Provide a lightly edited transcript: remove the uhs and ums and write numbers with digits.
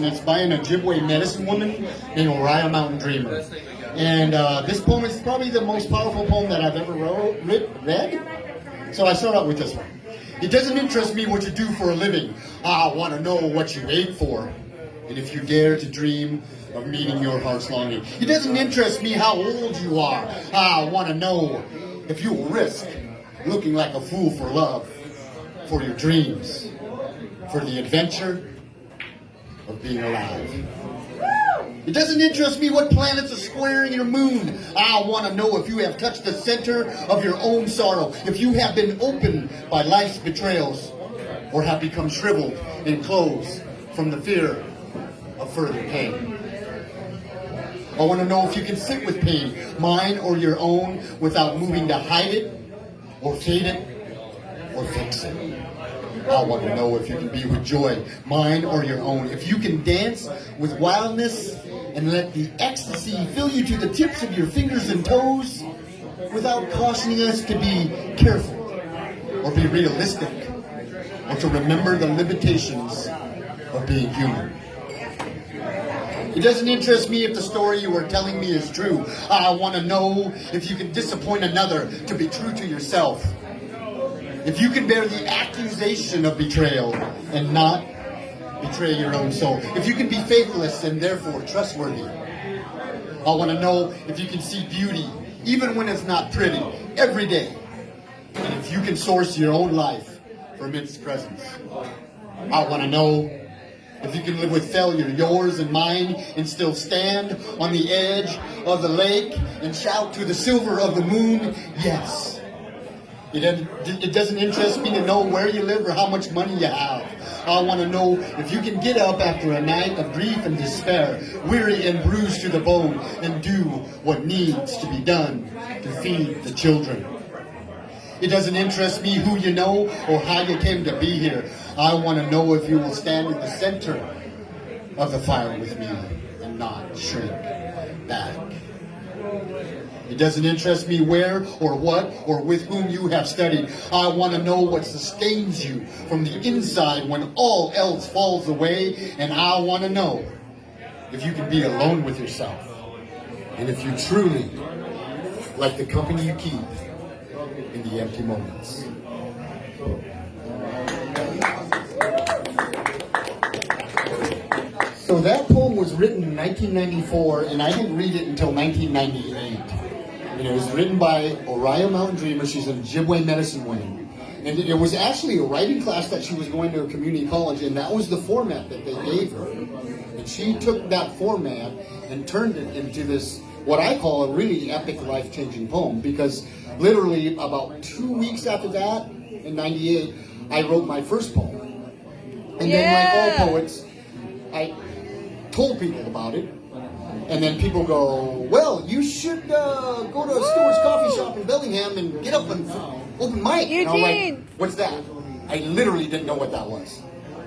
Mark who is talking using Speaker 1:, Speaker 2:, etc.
Speaker 1: It's by an Ojibwe medicine woman named Oriah Mountain Dreamer. And this poem is probably the most powerful poem that I've ever read. So I start out with this one. It doesn't interest me what you do for a living. I want to know what you ate for. And if you dare to dream of meeting your heart's longing. It doesn't interest me how old you are. I want to know if you will risk looking like a fool for love, for your dreams, for the adventure of being alive. It doesn't interest me what planets are squaring your moon. I want to know if you have touched the center of your own sorrow, if you have been opened by life's betrayals, or have become shriveled and closed from the fear of further pain. I want to know if you can sit with pain, mine or your own, without moving to hide it, or fade it, or fix it. I want to know if you can be with joy, mine or your own. If you can dance with wildness and let the ecstasy fill you to the tips of your fingers and toes without cautioning us to be careful or be realistic or to remember the limitations of being human. It doesn't interest me if the story you are telling me is true. I want to know if you can disappoint another to be true to yourself. If you can bear the accusation of betrayal and not betray your own soul. If you can be faithless and therefore trustworthy. I want to know if you can see beauty, even when it's not pretty, every day. And if you can source your own life from its presence. I want to know if you can live with failure, yours and mine, and still stand on the edge of the lake and shout to the silver of the moon, yes. It doesn't interest me to know where you live or how much money you have. I want to know if you can get up after a night of grief and despair, weary and bruised to the bone, and do what needs to be done to feed the children. It doesn't interest me who you know or how you came to be here. I want to know if you will stand in the center of the fire with me and not shrink back. It doesn't interest me where or what or with whom you have studied. I want to know what sustains you from the inside when all else falls away. And I want to know if you can be alone with yourself. And if you truly like the company you keep in the empty moments. So that poem was written in 1994, and I didn't read it until 1998. And it was written by Oriah Mountain Dreamer. She's an Ojibwe medicine woman. And it was actually a writing class that she was going to a community college, and that was the format that they gave her. And she took that format and turned it into this, what I call a really epic, life-changing poem, because literally about 2 weeks after that, in 98, I wrote my first poem. And then like all poets, I told people about it, and then people go, well, you should go to Stewart's Coffee Shop in Bellingham and get up and open mic.
Speaker 2: Eugene!
Speaker 1: And I'm like, what's that? I literally didn't know what that was.